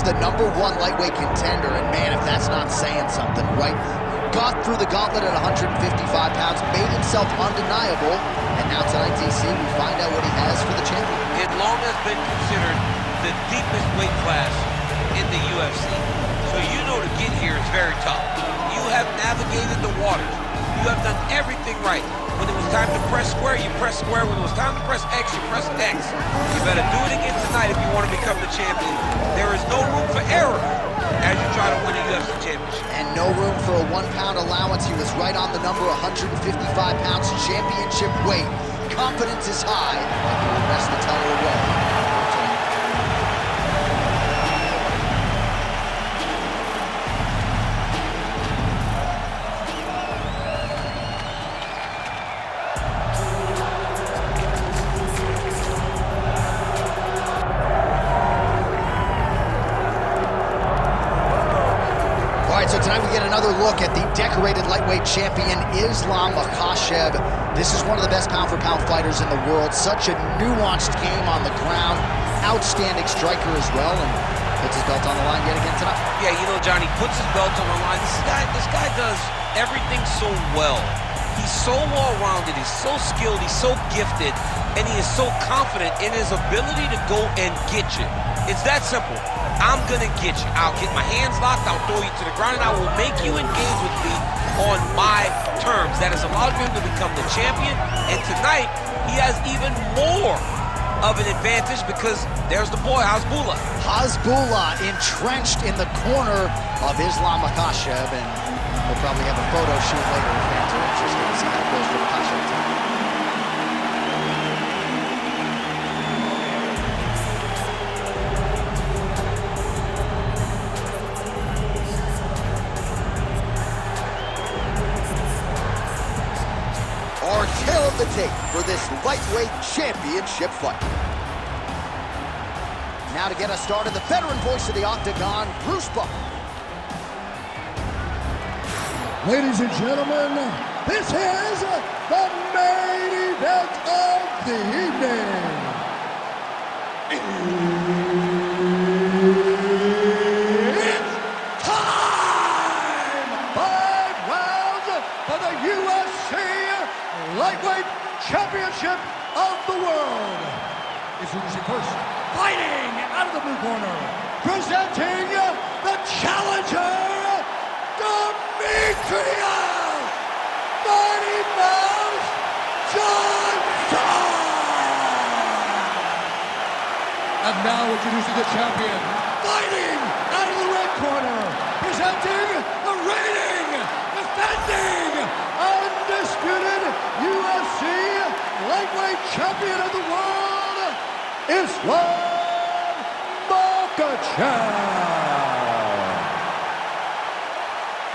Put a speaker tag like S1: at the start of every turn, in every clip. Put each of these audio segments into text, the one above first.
S1: the #1 lightweight contender, and man, if that's not saying something, right? Got through the gauntlet at 155 pounds, made himself undeniable, and now tonight, DC, we find out what he has for the champion.
S2: It long has been considered the deepest weight class in the UFC, so you know to get here is very tough. You have navigated the waters. You have done everything right. When it was time to press square, you press square. When it was time to press X, you press X. You better do it again tonight if you want to become the champion. There is no room for error as you try to win a UFC championship.
S1: And no room for a 1-pound allowance. He was right on the number, 155 pounds, championship weight. Confidence is high, and he will wrest the title away. So tonight we get another look at the decorated lightweight champion, Islam Makhachev. This is one of the best pound-for-pound fighters in the world. Such a nuanced game on the ground. Outstanding striker as well, and puts his belt on the line yet again tonight.
S2: Yeah, you know, Johnny, puts his belt on the line. This guy does everything so well. He's so well-rounded, he's so skilled, he's so gifted, and he is so confident in his ability to go and get you. It's that simple. I'm gonna get you. I'll get my hands locked, I'll throw you to the ground, and I will make you engage with me on my terms. That has allowed him to become the champion, and tonight, he has even more of an advantage because there's the boy, Hasbullah.
S1: Hasbullah entrenched in the corner of Islam Makhachev, and we'll probably have a photo shoot later if fans are interested to see how it goes for Makhachev tonight. Our tail of the tape for this lightweight championship fight. Now to get us started, the veteran voice of the Octagon, Bruce Buffer.
S3: Ladies and gentlemen, this is the main event of the evening. It's time! 5 rounds for the UFC Lightweight Championship of the world. Introducing first, fighting out of the blue corner, presenting the challenger, Demetrious, 90 pounds, Johnson! And now introducing the champion, fighting out of the red corner, presenting the reigning, defending, undisputed UFC lightweight champion of the world, Islam Makhachev.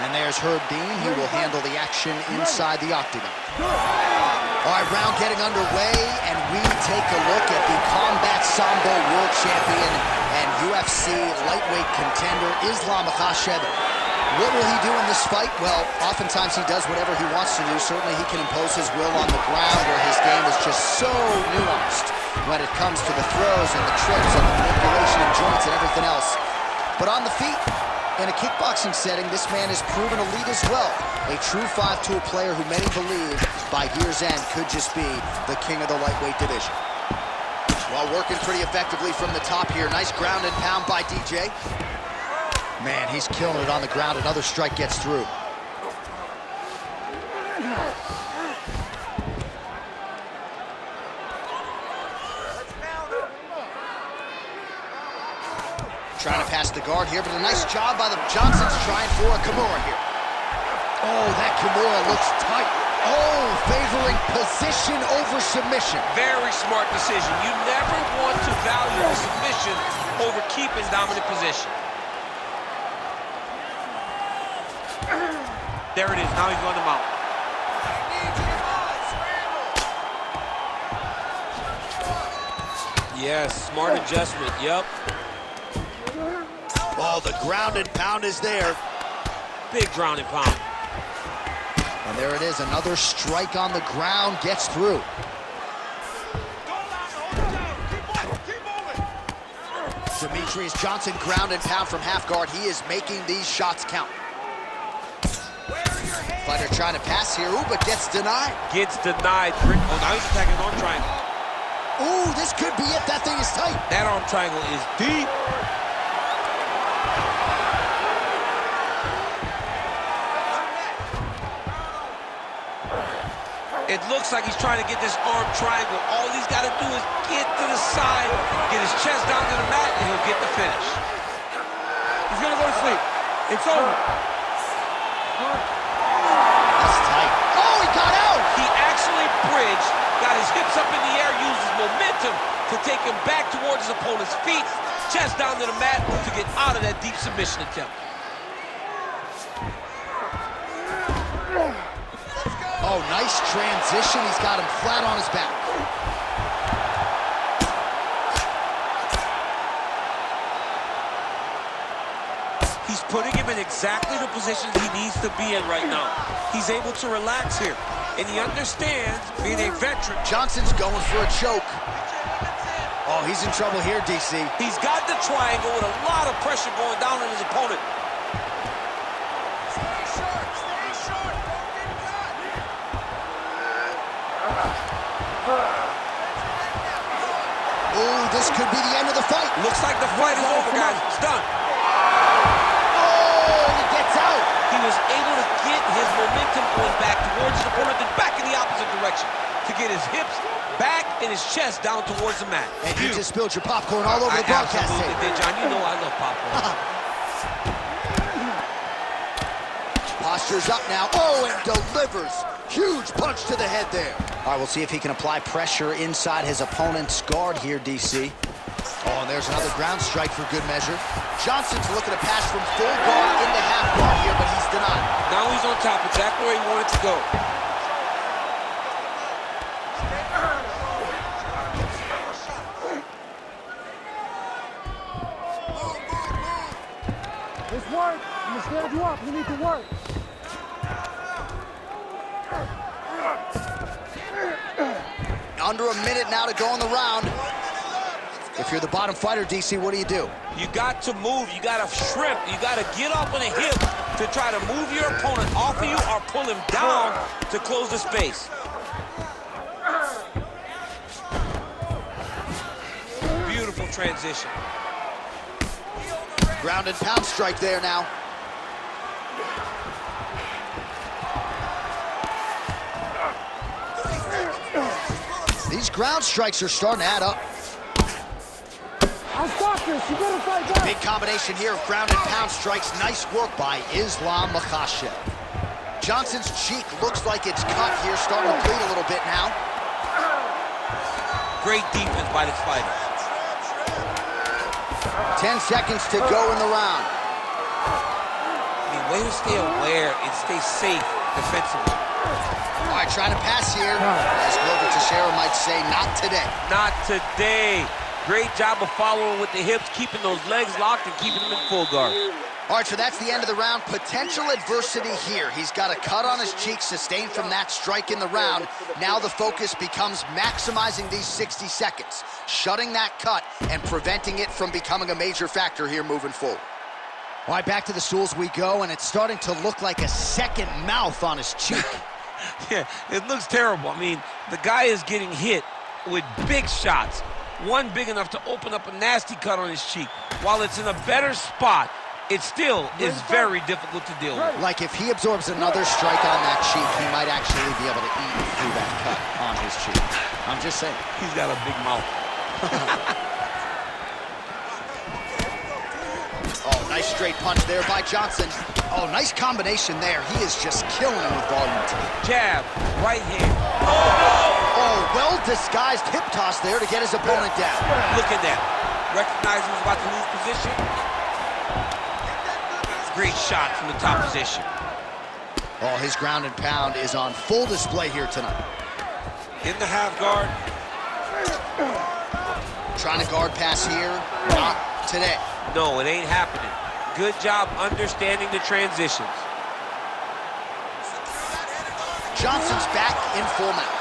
S1: And there's Herb Dean. He will handle the action inside the octagon. All right, round getting underway, and we take a look at the Combat Sambo World Champion and UFC lightweight contender, Islam Makhachev. What will he do in this fight? Well, oftentimes he does whatever he wants to do. Certainly he can impose his will on the ground, where his game is just so nuanced when it comes to the throws and the trips and the manipulation of joints and everything else. But on the feet, in a kickboxing setting, this man has proven elite as well. A true 5-tool player who many believe by year's end could just be the king of the lightweight division. While working pretty effectively from the top here. Nice ground and pound by DJ. Man, he's killing it on the ground. Another strike gets through. Trying to pass the guard here, but a nice job by the Johnsons trying for a Kimura here. Oh, that Kimura looks tight. Oh, favoring position over submission.
S2: Very smart decision. You never want to value a submission over keeping dominant position. There it is. Now he's going to mount. Yes, smart adjustment. Yep.
S1: Oh, the ground and pound is there.
S2: Big ground and pound.
S1: And there it is. Another strike on the ground gets through. Demetrious Johnson ground and pound from half guard. He is making these shots count. Fighter trying to pass here, ooh, but gets denied.
S2: Gets denied. Oh, now he's attacking arm triangle.
S1: Ooh, this could be it. That thing is tight.
S2: That arm triangle is deep. It looks like he's trying to get this arm triangle. All he's got to do is get to the side, get his chest down to the mat, and he'll get the finish.
S3: He's gonna go to sleep. It's over.
S1: That's tight. Oh, he got out!
S2: He actually bridged, got his hips up in the air, used his momentum to take him back towards his opponent's feet, chest down to the mat to get out of that deep submission attempt.
S1: Oh, nice transition. He's got him flat on his back.
S2: He's putting him in exactly the positions he needs to be in right now. He's able to relax here, and he understands being a veteran.
S1: Johnson's going for a choke. Oh, he's in trouble here, DC.
S2: He's got the triangle with a lot of pressure going down on his opponent.
S1: Oh, this could be the end of the fight.
S2: Looks like the fight is over, guys. It's done.
S1: Oh, he gets out.
S2: He was able to get his momentum going back towards his opponent, then back in the opposite direction to get his hips back and his chest down towards the mat.
S1: And you just spilled your popcorn all over the broadcast
S2: absolutely
S1: tape.
S2: did, John. You know I love popcorn.
S1: Posture's up now. Oh, and delivers. Huge punch to the head there. All right, we'll see if he can apply pressure inside his opponent's guard here, DC. Oh, and there's another ground strike for good measure. Johnson's looking to pass from full guard into half guard here, but he's denied.
S2: Now he's on top, exactly where he wanted to go.
S3: This work. I'm gonna stand you up. You need to work.
S1: Under a minute now to go in the round. If you're the bottom fighter, DC, what do?
S2: You got to move. You got to shrimp. You got to get up on a hip to try to move your opponent off of you or pull him down to close the space. Beautiful transition.
S1: Ground and pound strike there now. These ground strikes are starting to add up.
S3: I'll stop this. You better fight back.
S1: Big combination here of ground and pound strikes. Nice work by Islam Makhachev. Johnson's cheek looks like it's cut here, starting to bleed a little bit now.
S2: Great defense by this fighter.
S1: 10 seconds to go in the round.
S2: I mean, way to stay aware and stay safe defensively.
S1: All right, trying to pass here. As Glover Teixeira might say, not today.
S2: Not today. Great job of following with the hips, keeping those legs locked and keeping them in full guard.
S1: All right, so that's the end of the round. Potential adversity here. He's got a cut on his cheek sustained from that strike in the round. Now the focus becomes maximizing these 60 seconds, shutting that cut and preventing it from becoming a major factor here moving forward. All right, back to the stools we go, and it's starting to look like a second mouth on his cheek.
S2: Yeah, it looks terrible. I mean, the guy is getting hit with big shots. One big enough to open up a nasty cut on his cheek. While it's in a better spot, it still is very difficult to deal with.
S1: Like if he absorbs another strike on that cheek, he might actually be able to eat through that cut on his cheek. I'm just saying.
S2: He's got a big mouth.
S1: Oh, nice straight punch there by Johnson. Oh, nice combination there. He is just killing him with volume today.
S2: Jab, right hand.
S1: Oh, well-disguised hip toss there to get his opponent down.
S2: Look at that. Recognize he was about to lose position. Great shot from the top position.
S1: Oh, his ground and pound is on full display here tonight.
S2: In the half guard.
S1: Trying to guard pass here. Not today.
S2: No, it ain't happening. Good job understanding the transitions.
S1: Johnson's back in full mount.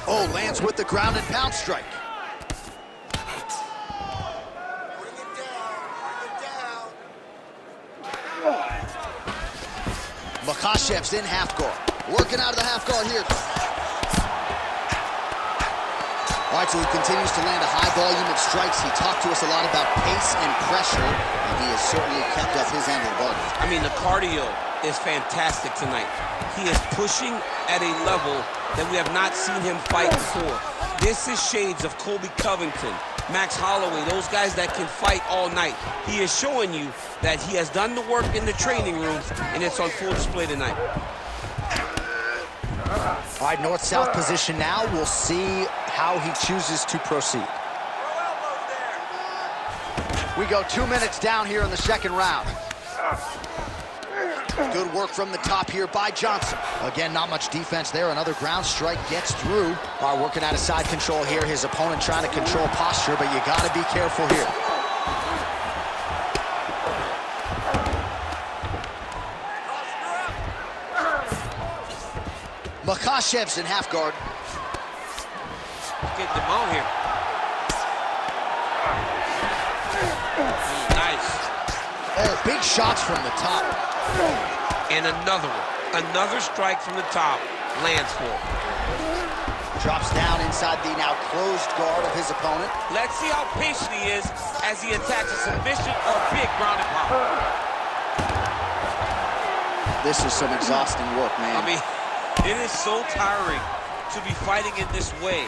S1: Oh, lands with the ground and pound strike. Makhachev's in half guard. Working out of the half guard here. All right, so he continues to land a high volume of strikes. He talked to us a lot about pace and pressure, and he has certainly kept up his end of the bargain.
S2: I mean, the cardio is fantastic tonight. He is pushing at a level that we have not seen him fight before. This is shades of Colby Covington, Max Holloway, those guys that can fight all night. He is showing you that he has done the work in the training room, and it's on full display tonight.
S1: All right, north-south position now. We'll see how he chooses to proceed. We go 2 minutes down here in the second round. Good work from the top here by Johnson. Again, not much defense there. Another ground strike gets through. All right, working out of side control here. His opponent trying to control posture, but you got to be careful here. Makhachev's in half guard.
S2: Get them out here. Nice.
S1: Oh, big shots from the top.
S2: And another one. Another strike from the top. Lands for him.
S1: Drops down inside the now closed guard of his opponent.
S2: Let's see how patient he is as he attacks a submission or big ground and pound.
S1: This is some exhausting work, man.
S2: I mean, it is so tiring to be fighting in this way.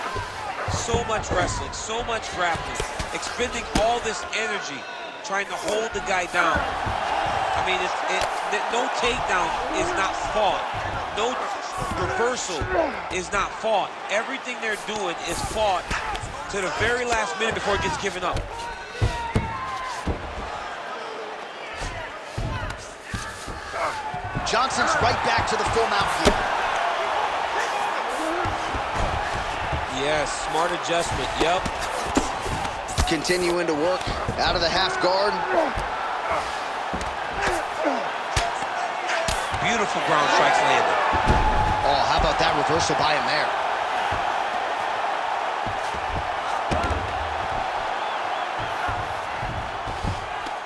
S2: So much wrestling, so much grappling, expending all this energy trying to hold the guy down. I mean, no takedown is not fought. No reversal is not fought. Everything they're doing is fought to the very last minute before it gets given up.
S1: Johnson's right back to the full mount here.
S2: Yes, smart adjustment, yep.
S1: Continuing to work out of the half guard.
S2: Beautiful ground strikes landed.
S1: Oh, how about that reversal by him there?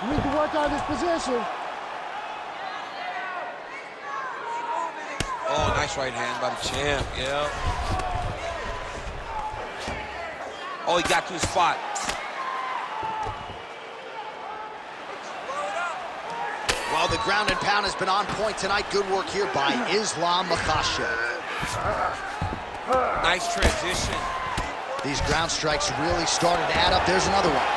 S4: You need to work on this position.
S2: Oh, nice right hand by the champ, yeah. Oh, he got to his spot.
S1: Well, the ground and pound has been on point tonight. Good work here by Islam Makhachev.
S2: Nice transition.
S1: These ground strikes really started to add up. There's another one.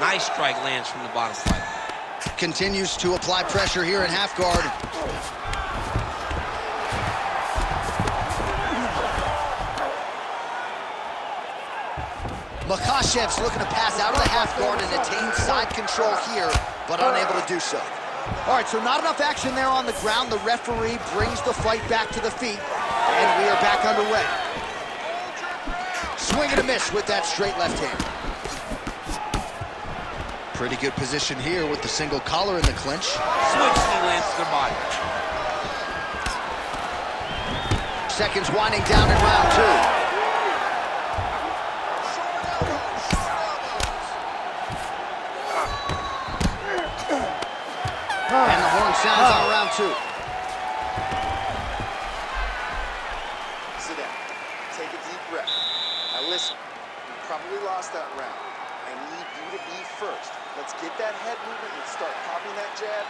S2: Nice strike lands from the bottom fight.
S1: Continues to apply pressure here in half guard. Makhachev's looking to pass out of the half guard and attain side control here, but unable to do so. All right, so not enough action there on the ground. The referee brings the fight back to the feet, and we are back underway. Swing and a miss with that straight left hand. Pretty good position here with the single collar in the clinch.
S2: Switch knee lands to the body.
S1: Seconds winding down in round two. And the horn sounds on round two.
S5: Sit down. Take a deep breath. Now listen, you probably lost that round. I need you to be first. Let's get that head movement and start popping that jab.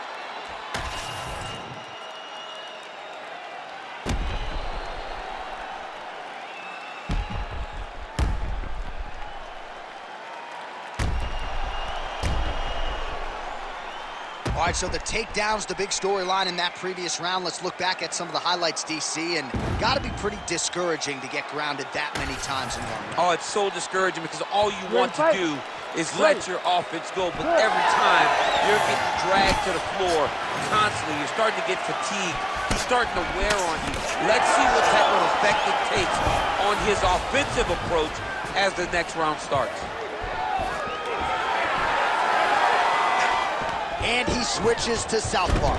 S1: All right, so the takedown's the big storyline in that previous round. Let's look back at some of the highlights, DC, and got to be pretty discouraging to get grounded that many times in one round.
S2: Oh, it's so discouraging because all you want to do is let your offense go, but every time you're getting dragged to the floor constantly, you're starting to get fatigued. He's starting to wear on you. Let's see what type of effect it takes on his offensive approach as the next round starts.
S1: And he switches to southpaw.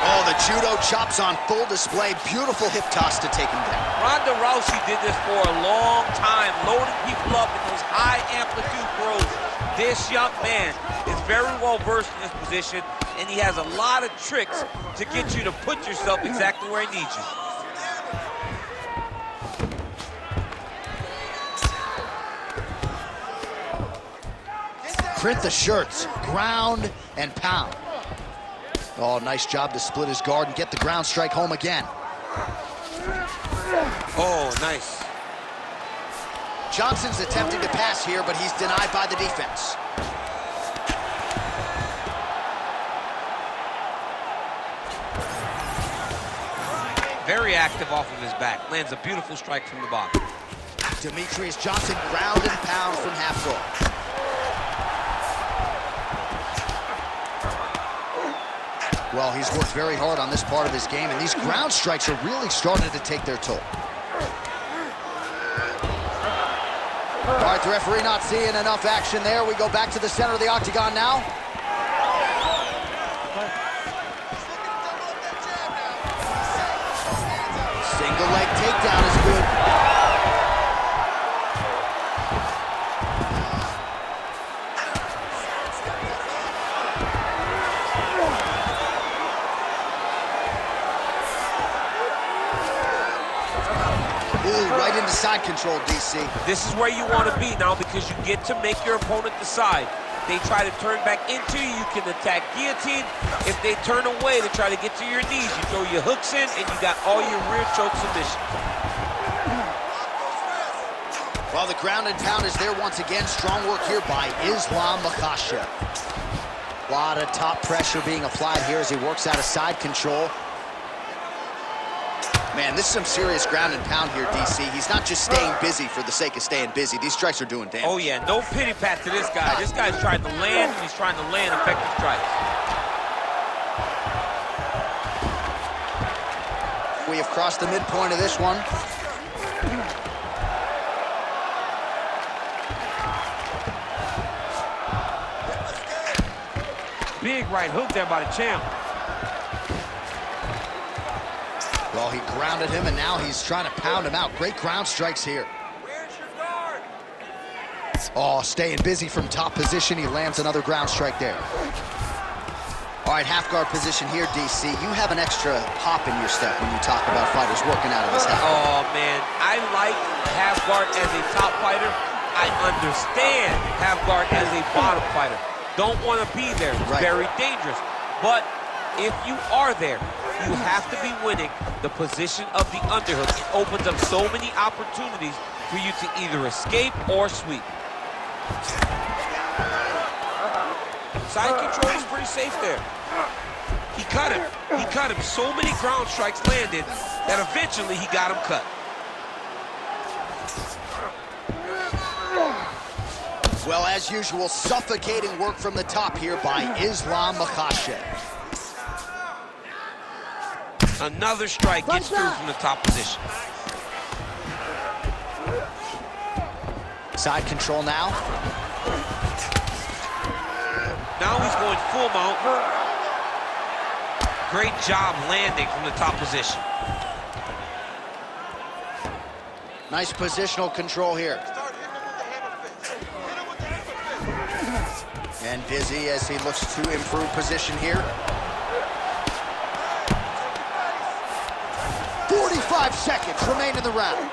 S1: Oh, the judo chops on full display. Beautiful hip toss to take him down.
S2: Ronda Rousey did this for a long time, loading people up in those high amplitude throws. This young man is very well versed in this position, and he has a lot of tricks to get you to put yourself exactly where he needs you.
S1: Print the shirts, ground and pound. Oh, nice job to split his guard and get the ground strike home again.
S2: Oh, nice.
S1: Johnson's attempting to pass here, but he's denied by the defense.
S2: Very active off of his back. Lands a beautiful strike from the bottom.
S1: Demetrious Johnson ground and pound from half guard. Well, he's worked very hard on this part of his game, and these ground strikes are really starting to take their toll. All right, the referee not seeing enough action there. We go back to the center of the octagon now. Single leg takedown is good. Ooh, right into side control, DC.
S2: This is where you want to be now because you get to make your opponent decide. They try to turn back into you, you can attack guillotine. If they turn away to try to get to your knees, you throw your hooks in and you got all your rear choke submissions.
S1: Well, the ground and pound is there once again. Strong work here by Islam Makhachev. A lot of top pressure being applied here as he works out of side control. Man, this is some serious ground and pound here, DC. He's not just staying busy for the sake of staying busy. These strikes are doing damage.
S2: Oh, yeah, no pity pat to this guy. This guy's trying to land, and he's trying to land effective strikes.
S1: We have crossed the midpoint of this one.
S3: Big right hook there by the champ.
S1: Well, he grounded him, and now he's trying to pound him out. Great ground strikes here.
S3: Where's your guard?
S1: Oh, staying busy from top position. He lands another ground strike there. All right, half guard position here, DC. You have an extra hop in your step when you talk about fighters working out of this half guard.
S2: Oh, man, I like half guard as a top fighter. I understand half guard as a bottom fighter. Don't want to be there. It's very dangerous. But if you are there, you have to be winning the position of the underhook. It opens up so many opportunities for you to either escape or sweep. Side control is pretty safe there. He cut him. He cut him. So many ground strikes landed that eventually he got him cut.
S1: Well, as usual, suffocating work from the top here by Islam Makhachev.
S2: Another strike gets through from the top position.
S1: Side control now.
S2: Now he's going full mount. Great job landing from the top position.
S1: Nice positional control here. And busy as he looks to improve position here. 45 seconds remain in the round.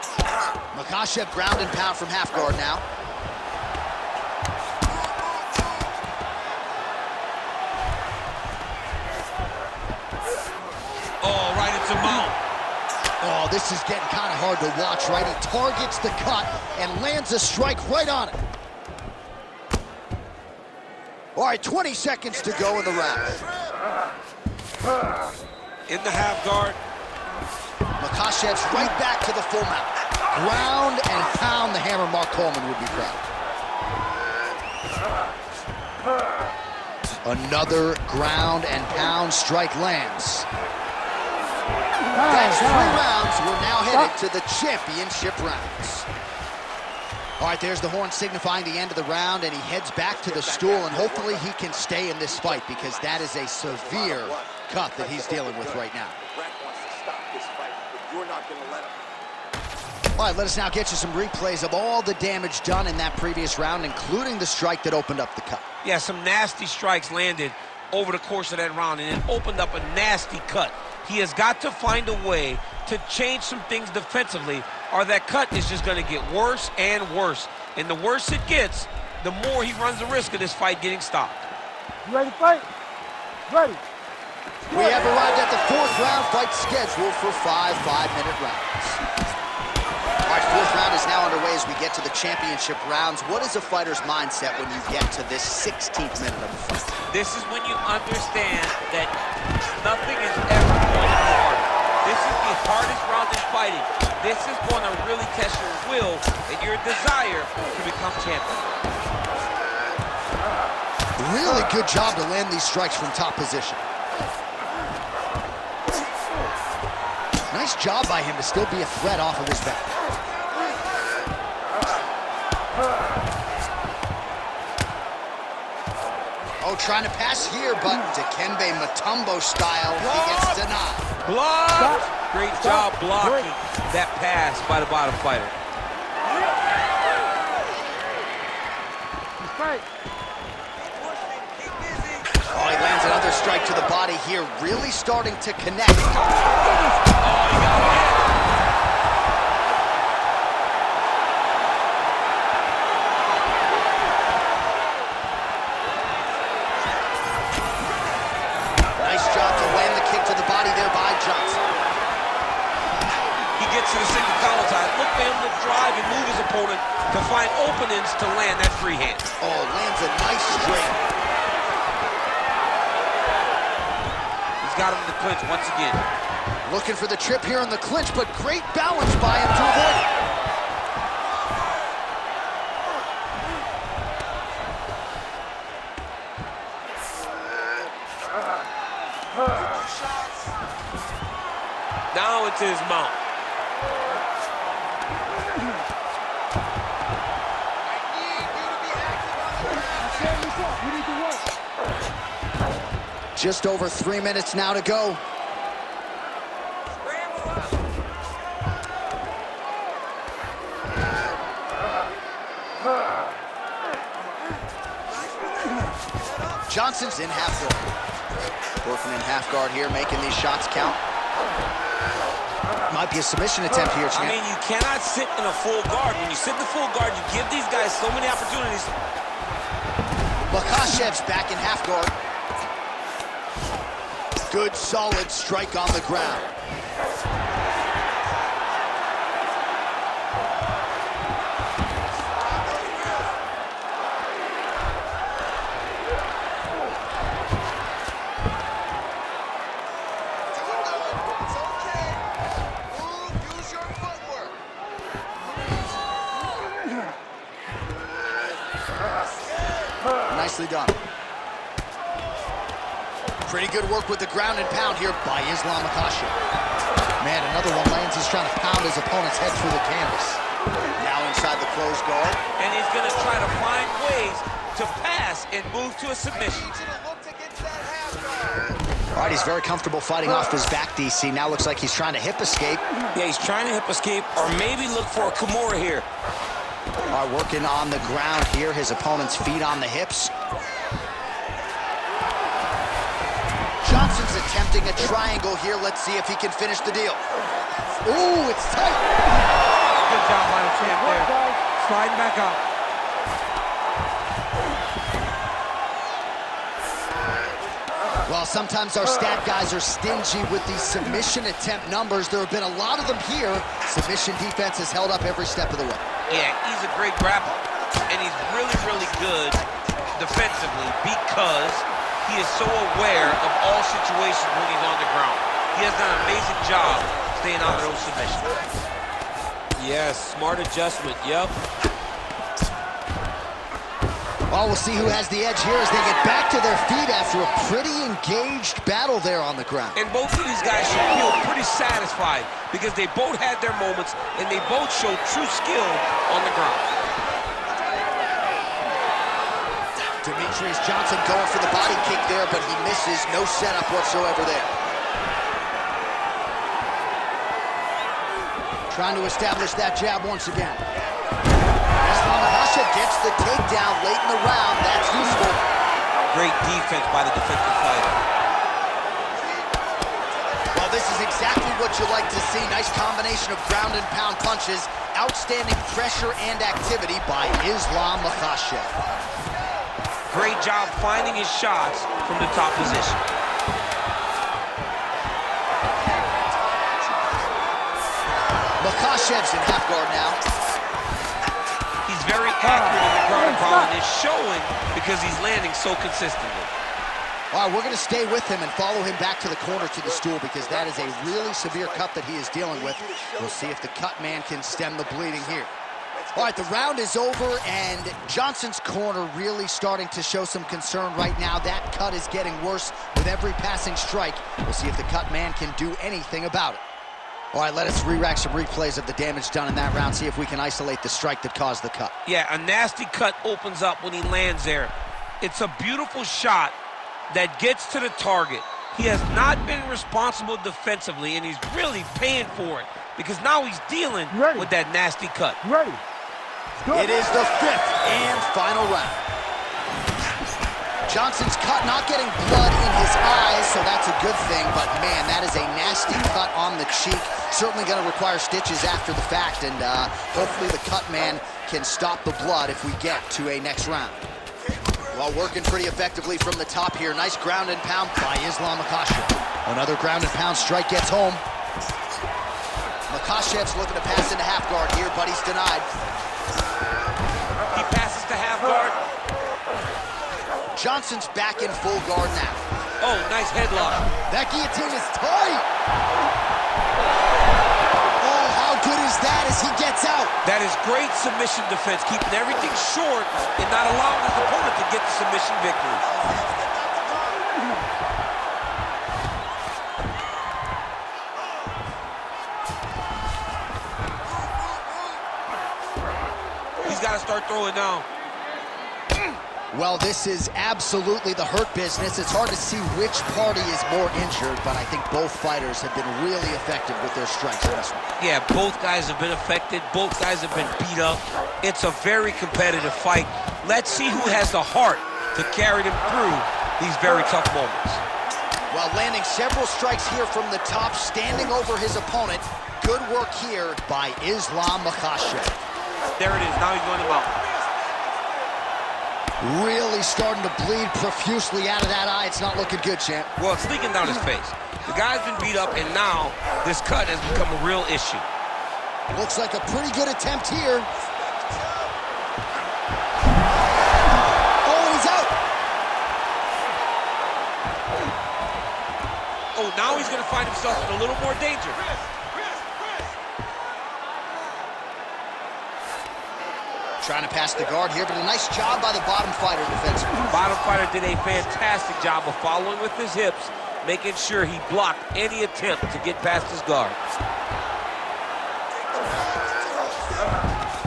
S1: Makhachev ground and pound from half guard now.
S2: Oh, right into mount.
S1: Oh, this is getting kind of hard to watch, right? He targets the cut and lands a strike right on it. All right, 20 seconds to go in the round.
S2: In the half guard.
S1: Makhachev's right back to the full mount. Ground and pound, the hammer Mark Coleman would be proud. Another ground and pound strike lands. That's 3 rounds. We're now headed to the championship rounds. All right, there's the horn signifying the end of the round, and he heads back to the stool, and hopefully he can stay in this fight because that is a severe cut that he's dealing with right now.
S5: Brent wants to stop this fight, but you're not going to let him.
S1: All right, let us now get you some replays of all the damage done in that previous round, including the strike that opened up the cut.
S2: Yeah, some nasty strikes landed over the course of that round, and it opened up a nasty cut. He has got to find a way to change some things defensively, or that cut is just going to get worse and worse. And the worse it gets, the more he runs the risk of this fight getting stopped.
S4: You ready to fight? Ready.
S1: We have arrived at the fourth round fight scheduled for 5 5-minute rounds. All right, fourth round is now underway as we get to the championship rounds. What is a fighter's mindset when you get to this 16th minute of the fight?
S2: This is when you understand that nothing is ever going to be hard. This is the hardest round in fighting. This is going to really test your will and your desire to become champion.
S1: Really good job to land these strikes from top position. Nice job by him to still be a threat off of his back. Oh, trying to pass here, but Dikembe Mutombo style, he gets denied.
S2: Blocked! Great job blocking that pass by the bottom fighter.
S1: Oh, he lands another strike to the body here, really starting to connect.
S2: Oh, he got hit.
S1: Nice job to land the kick to the body there by Johnson.
S2: He gets to the single collar tie. Look for him to drive and move his opponent to find openings to land that free hand.
S1: Oh, lands a nice straight.
S2: He's got him in the clinch once again.
S1: Looking for the trip here in the clinch, but great balance by him to avoid it.
S2: Now it's his mount.
S1: Just over 3 minutes now to go. Johnson's in half guard. Working in half guard here, making these shots count. Might be a submission attempt here, champ.
S2: I mean, you cannot sit in a full guard. When you sit in the full guard, you give these guys so many opportunities.
S1: Makhachev's back in half guard. Good, solid strike on the ground. Nicely done. Pretty good work with the ground and pound here by Islam Makhachev. Man, another one lands. He's trying to pound his opponent's head through the canvas. Now inside the closed guard.
S2: And he's going to try to find ways to pass and move to a submission.
S1: All right, he's very comfortable fighting off his back, DC. Now looks like he's trying to hip escape.
S2: Yeah, he's trying to hip escape or maybe look for a Kimura here.
S1: All right, working on the ground here. His opponent's feet on the hips. Johnson's attempting a triangle here. Let's see if he can finish the deal. Ooh, it's tight.
S3: Good job by the champ there. Sliding back up.
S1: Well, sometimes our stat guys are stingy with these submission attempt numbers. There have been a lot of them here. Submission defense has held up every step of the way.
S2: Yeah, he's a great grappler, and he's really, really good defensively because he is so aware of all situations when he's on the ground. He has done an amazing job staying out of those submissions. Yes, smart adjustment, yep.
S1: Well, we'll see who has the edge here as they get back to their feet after a pretty engaged battle there on the ground.
S2: And both of these guys should feel pretty satisfied because they both had their moments and they both showed true skill on the ground.
S1: Demetrious Johnson going for the body kick there, but he misses. No setup whatsoever there. Trying to establish that jab once again. Makhachev gets the takedown late in the round. That's useful.
S2: Great defense by the defensive fighter.
S1: Well, this is exactly what you like to see. Nice combination of ground and pound punches. Outstanding pressure and activity by Islam Makhachev.
S2: Great job finding his shots from the top position.
S1: Makhachev's in half guard now.
S2: He's very accurate in the guard power, and it's showing because he's landing so consistently.
S1: All right, we're going to stay with him and follow him back to the corner to the stool because that is a really severe cut that he is dealing with. We'll see if the cut man can stem the bleeding here. All right, the round is over, and Johnson's corner really starting to show some concern right now. That cut is getting worse with every passing strike. We'll see if the cut man can do anything about it. All right, let us re-rack some replays of the damage done in that round, see if we can isolate the strike that caused the cut.
S2: Yeah, a nasty cut opens up when he lands there. It's a beautiful shot that gets to the target. He has not been responsible defensively, and he's really paying for it because now he's dealing with that nasty cut.
S4: Ready.
S1: It is the fifth and final round. Johnson's cut, not getting blood in his eyes, so that's a good thing, but man, that is a nasty cut on the cheek. Certainly going to require stitches after the fact, and hopefully the cut man can stop the blood if we get to a next round. Well, working pretty effectively from the top here. Nice ground and pound by Islam Makhachev. Another ground and pound strike gets home. Makhachev's looking to pass into half guard here, but he's denied.
S2: He passes to half guard.
S1: Johnson's back in full guard now.
S2: Oh, nice headlock.
S1: That guillotine is tight. Oh, how good is that as he gets out?
S2: That is great submission defense, keeping everything short and not allowing his opponent to get the submission victory. He's got to start throwing now.
S1: Well, this is absolutely the hurt business. It's hard to see which party is more injured, but I think both fighters have been really effective with their strikes in this one.
S2: Yeah, both guys have been affected. Both guys have been beat up. It's a very competitive fight. Let's see who has the heart to carry them through these very tough moments.
S1: Well, landing several strikes here from the top, standing over his opponent. Good work here by Islam Makhachev.
S2: There it is. Now he's going to mount.
S1: Really starting to bleed profusely out of that eye. It's not looking good, champ.
S2: Well, it's leaking down his face. The guy's been beat up, and now this cut has become a real issue.
S1: Looks like a pretty good attempt here. Oh, he's out.
S2: Oh, now he's going to find himself in a little more danger.
S1: Trying to pass the guard here, but a nice job by the bottom fighter defensively.
S2: Bottom fighter did a fantastic job of following with his hips, making sure he blocked any attempt to get past his guard.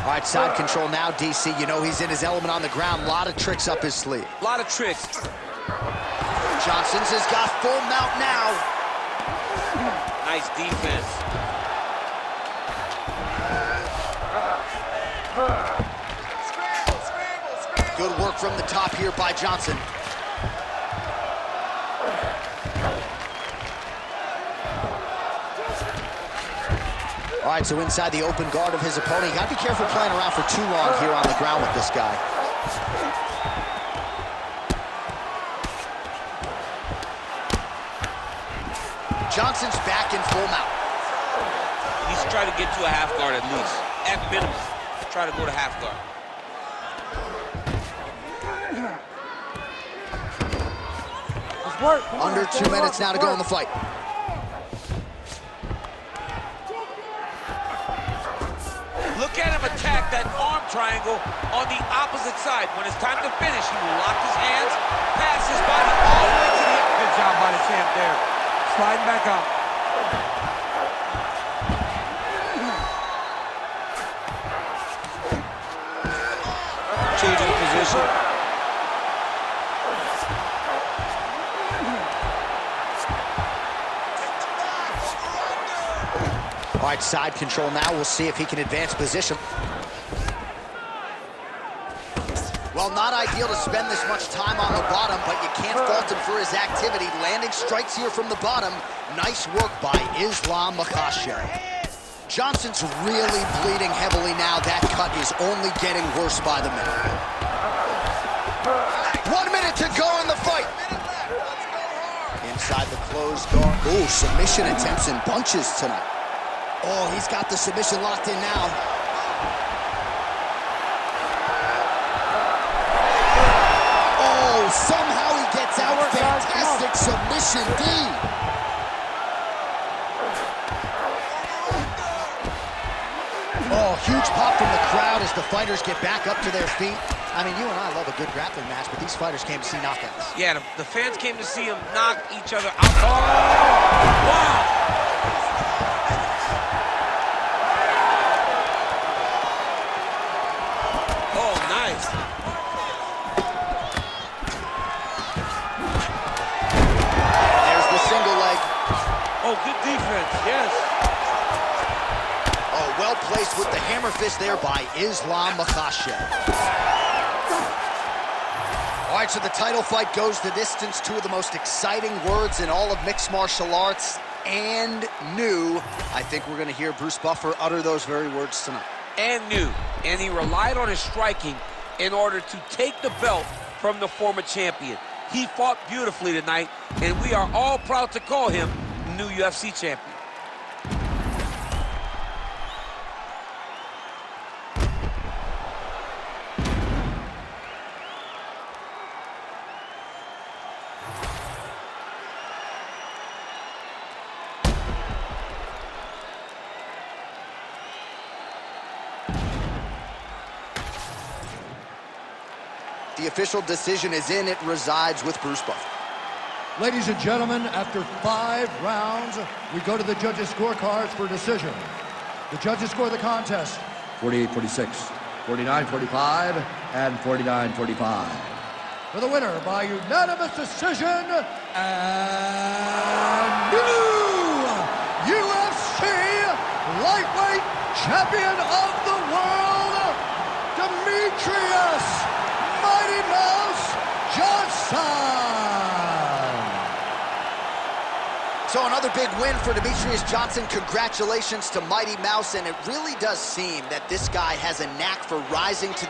S1: All right, side control now, DC. You know he's in his element on the ground. A lot of tricks up his sleeve.
S2: A lot of tricks.
S1: Johnson's has got full mount now.
S2: Nice defense.
S1: Good work from the top here by Johnson. All right, so inside the open guard of his opponent. You gotta be careful playing around for too long here on the ground with this guy. Johnson's back in full mount.
S2: He needs to try to get to a half guard at least. At minimum, try to go to half guard.
S1: Under 2 minutes now to go in the fight.
S2: Look at him attack that arm triangle on the opposite side. When it's time to finish, he will lock his hands, pass his body all the way to the...
S3: Good job by the champ there. Sliding back out.
S2: Changing position.
S1: right, side control now. We'll see if he can advance position. Well, not ideal to spend this much time on the bottom, but you can't fault him for his activity. Landing strikes here from the bottom. Nice work by Islam Makhachev. Johnson's really bleeding heavily now. That cut is only getting worse by the minute. 1 minute to go in the fight. Inside the closed guard. Oh, submission attempts in bunches tonight. Oh, he's got the submission locked in now. Oh, somehow he gets out. Fantastic submission, D. Oh, huge pop from the crowd as the fighters get back up to their feet. I mean, you and I love a good grappling match, but these fighters came to see knockouts.
S2: Yeah, the fans came to see him knock each other out. Oh, wow! Oh, nice.
S1: There's the single leg.
S3: Oh, good defense, yes.
S1: Oh, well placed with the hammer fist there by Islam Makhachev. All right, so the title fight goes the distance. Two of the most exciting words in all of mixed martial arts, and new. I think we're going to hear Bruce Buffer utter those very words tonight.
S2: And new. And he relied on his striking in order to take the belt from the former champion. He fought beautifully tonight, and we are all proud to call him new UFC champion.
S1: The official decision is in. It resides with Bruce Buffer.
S6: Ladies and gentlemen, after 5 rounds, we go to the judges' scorecards for decision. The judges score the contest 48-46, 49-45, and 49-45. For the winner by unanimous decision, and new UFC lightweight champion of the world, Demetrious Mighty Mouse Johnson.
S1: So another big win for Demetrious Johnson. Congratulations to Mighty Mouse, and it really does seem that this guy has a knack for rising to